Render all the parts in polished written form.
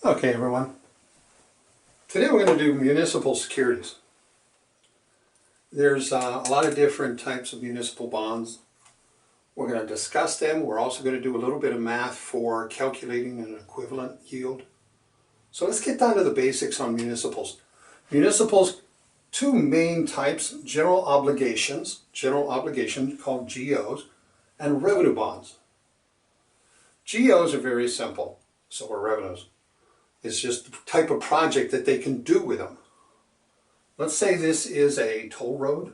Okay, everyone. Today we're going to do municipal securities. There's a lot of different types of municipal bonds. We're going to discuss them. We're also going to do a little bit of math for calculating an equivalent yield. So let's get down to the basics on municipals. Municipals, two main types: general obligation called GOs, and revenue bonds. GOs are very simple, so are revenues. It's just the type of project that they can do with them. Let's say this is a toll road,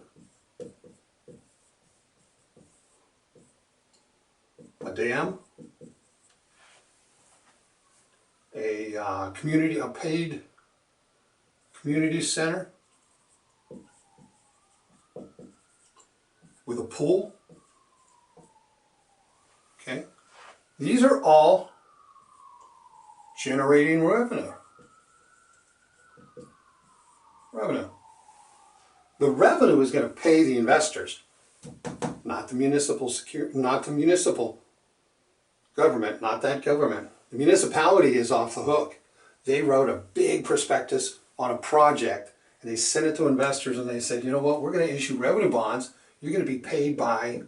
a dam, a paid community center with a pool. Okay, these are all generating revenue. The revenue is going to pay the investors, not the municipal government, not that government. The municipality is off the hook. They wrote a big prospectus on a project and they sent it to investors and they said, you know what, we're going to issue revenue bonds. You're going to be paid by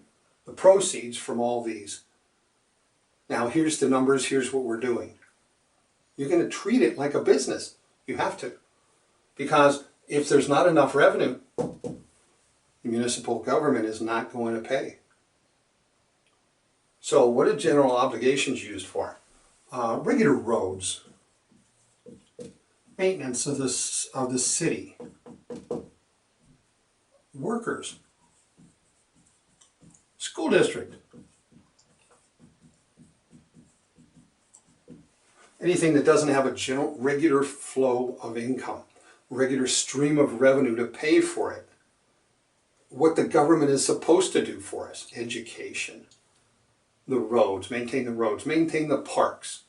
the proceeds from all these. Now here's the numbers, here's what we're doing. You're going to treat it like a business. You have to. Because if there's not enough revenue, the municipal government is not going to pay. So what are general obligations used for? Regular roads, maintenance of the city, workers, school district, anything that doesn't have a regular flow of income, regular stream of revenue to pay for it. What the government is supposed to do for us: education, the roads, maintain the parks,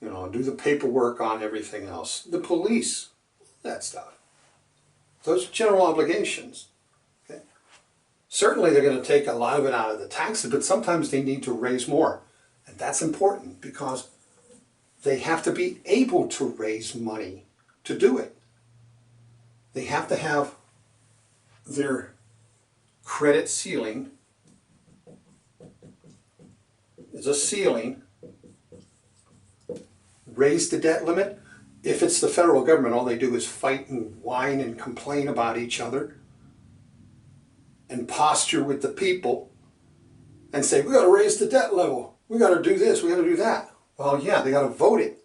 do the paperwork on everything else, the police, that stuff. Those are general obligations. Okay? Certainly they're going to take a lot of it out of the taxes, but sometimes they need to raise more. And that's important because they have to be able to raise money to do it. They have to have their credit ceiling. There's a ceiling. Raise the debt limit. If it's the federal government, all they do is fight and whine and complain about each other and posture with the people and say, we got to raise the debt level. We got to do this. We got to do that. Well, yeah, they got to vote it.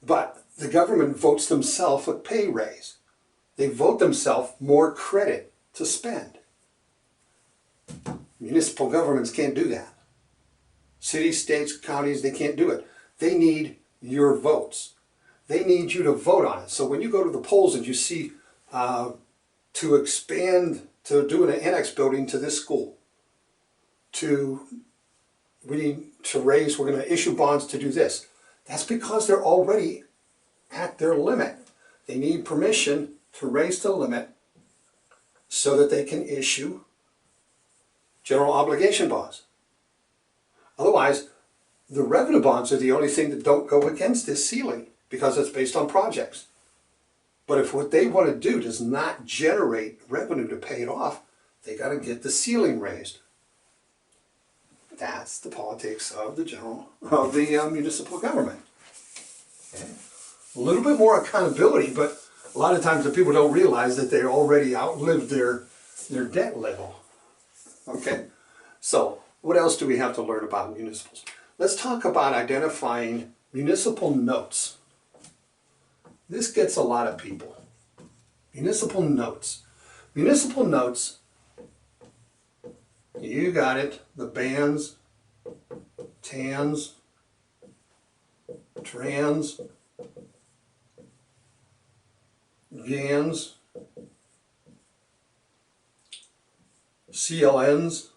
But the government votes themselves a pay raise. They vote themselves more credit to spend. Municipal governments can't do that. Cities, states, counties, they can't do it. They need your votes. They need you to vote on it. So when you go to the polls and you see to expand, to do an annex building to this school, we need to raise, we're going to issue bonds to do this. That's because they're already at their limit. They need permission to raise the limit so that they can issue general obligation bonds. Otherwise, the revenue bonds are the only thing that don't go against this ceiling because it's based on projects. But if what they want to do does not generate revenue to pay it off, they got to get the ceiling raised. That's the politics of the municipal government. Okay. A little bit more accountability, but a lot of times the people don't realize that they already outlived their debt level. Okay, so what else do we have to learn about municipals? Let's talk about identifying municipal notes. This gets a lot of people. Municipal notes. Municipal notes, you got it, the bands, TANs, TRANs, GANs, CLNs.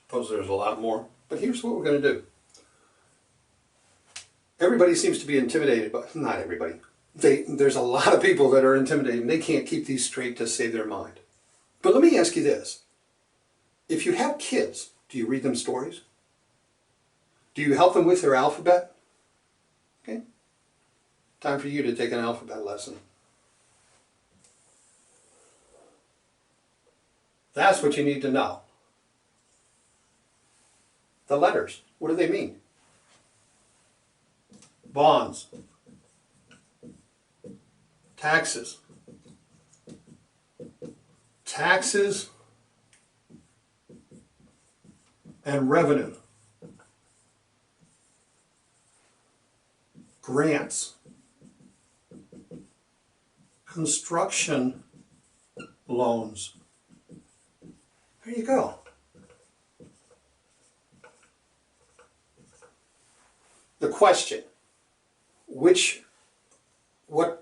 Suppose there's a lot more, but here's what we're going to do. Everybody seems to be intimidated, but not everybody. There's a lot of people that are intimidated and they can't keep these straight to save their mind. But let me ask you this. If you have kids, do you read them stories? Do you help them with their alphabet? Okay. Time for you to take an alphabet lesson. That's what you need to know. The letters, what do they mean? Bonds, taxes, taxes and revenue, grants, construction loans. There you go. The question, what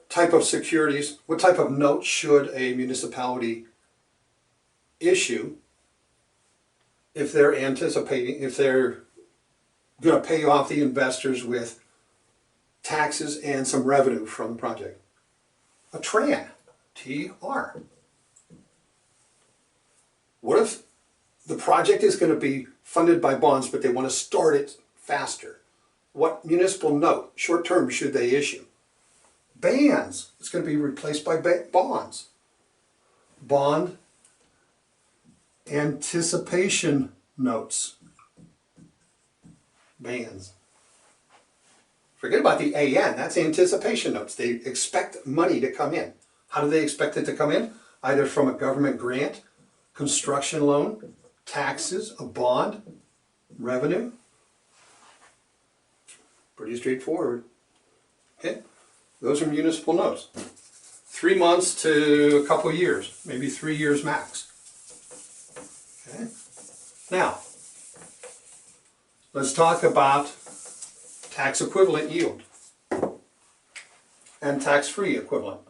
type of securities, what type of note should a municipality issue if they're anticipating, if they're going to pay off the investors with taxes and some revenue from the project? A TRAN, T-R. What if the project is going to be funded by bonds, but they want to start it faster? What municipal note, short term, should they issue? Bands. It's going to be replaced by bonds. Bond anticipation notes. Bands. Forget about the AN. That's anticipation notes. They expect money to come in. How do they expect it to come in? Either from a government grant, construction loan, taxes, a bond, revenue. Pretty straightforward. Okay, those are municipal notes. 3 months to a couple years, maybe 3 years max. Okay. Now, let's talk about tax equivalent yield and tax-free equivalent.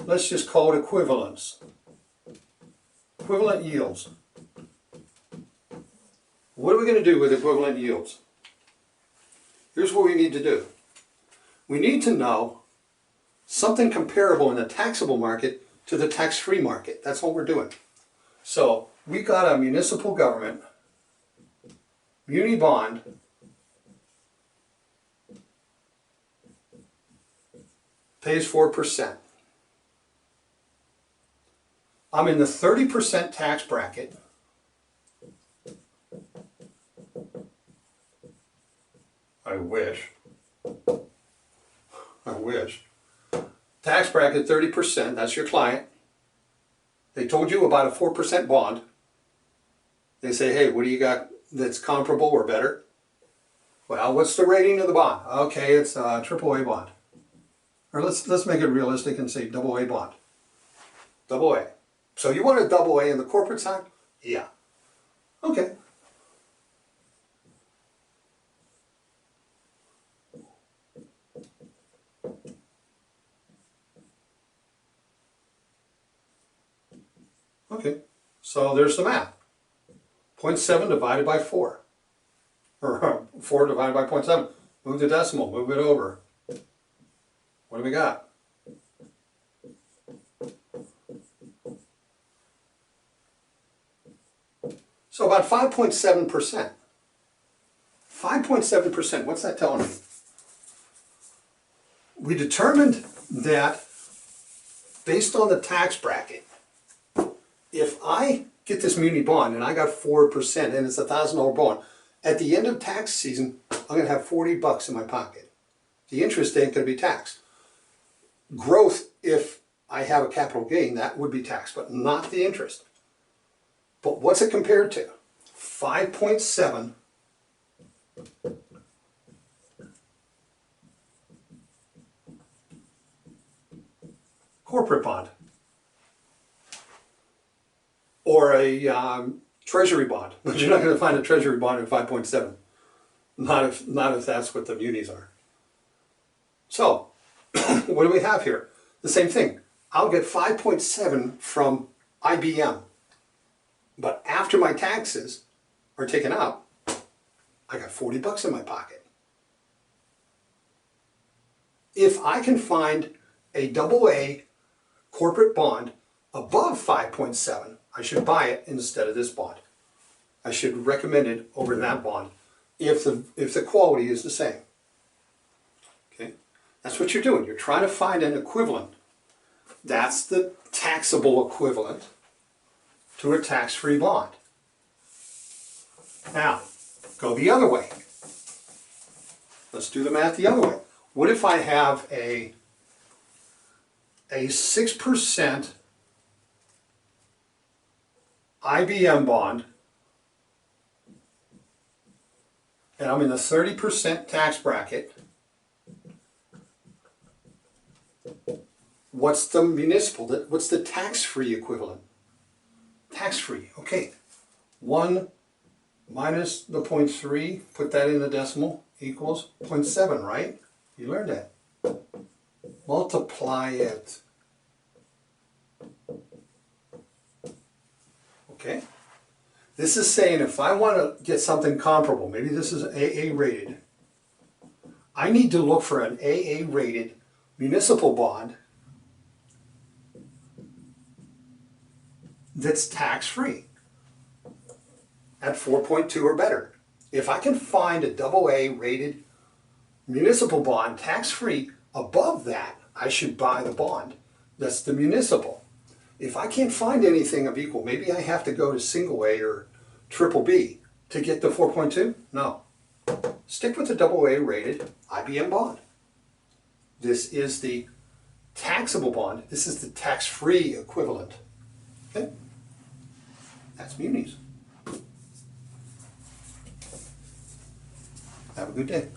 Let's just call it equivalence. Equivalent yields. What are we going to do with equivalent yields? Here's what we need to do. We need to know something comparable in the taxable market to the tax-free market. That's what we're doing. So we got a municipal government muni bond pays 4%. I'm in the 30% tax bracket. I wish. Tax bracket 30%, that's your client. They told you about a 4% bond. They say, hey, what do you got that's comparable or better? Well, what's the rating of the bond? Okay, it's a AAA bond. Or let's make it realistic and say AA bond. AA. So you want a AA in the corporate side? Yeah. Okay. Okay, so there's the math. 0.7 divided by 4. Or 4 divided by 0.7. Move the decimal, move it over. What do we got? So about 5.7%. 5.7%, what's that telling me? We determined that based on the tax bracket, if I get this muni bond and I got 4% and it's a $1,000 bond, at the end of tax season, I'm going to have 40 bucks in my pocket. The interest ain't going to be taxed. Growth, if I have a capital gain, that would be taxed, but not the interest. But what's it compared to? 5.7 corporate bond. Or a treasury bond, but you're not going to find a treasury bond at 5.7. Not if that's what the munis are. So, what do we have here? The same thing. I'll get 5.7 from IBM, but after my taxes are taken out, I got 40 bucks in my pocket. If I can find a AA corporate bond above 5.7, I should buy it instead of this bond. I should recommend it over that bond. if the quality is the same. Okay? That's what you're doing. You're trying to find an equivalent. That's the taxable equivalent to a tax-free bond. Now, go the other way. Let's do the math the other way. What if I have a 6% IBM bond and I'm in the 30% tax bracket? What's the municipal, what's the tax-free equivalent? Tax-free, okay. 1 minus the 0.3, put that in the decimal, equals 0.7, right? You learned that. Multiply it. Okay? This is saying if I want to get something comparable, maybe this is AA rated, I need to look for an AA rated municipal bond that's tax-free at 4.2 or better. If I can find a AA rated municipal bond tax-free above that, I should buy the bond. That's the municipal. If I can't find anything of equal, maybe I have to go to single A or triple B to get the 4.2? No. Stick with the AA rated IBM bond. This is the taxable bond. This is the tax-free equivalent. Okay? That's munis. Have a good day.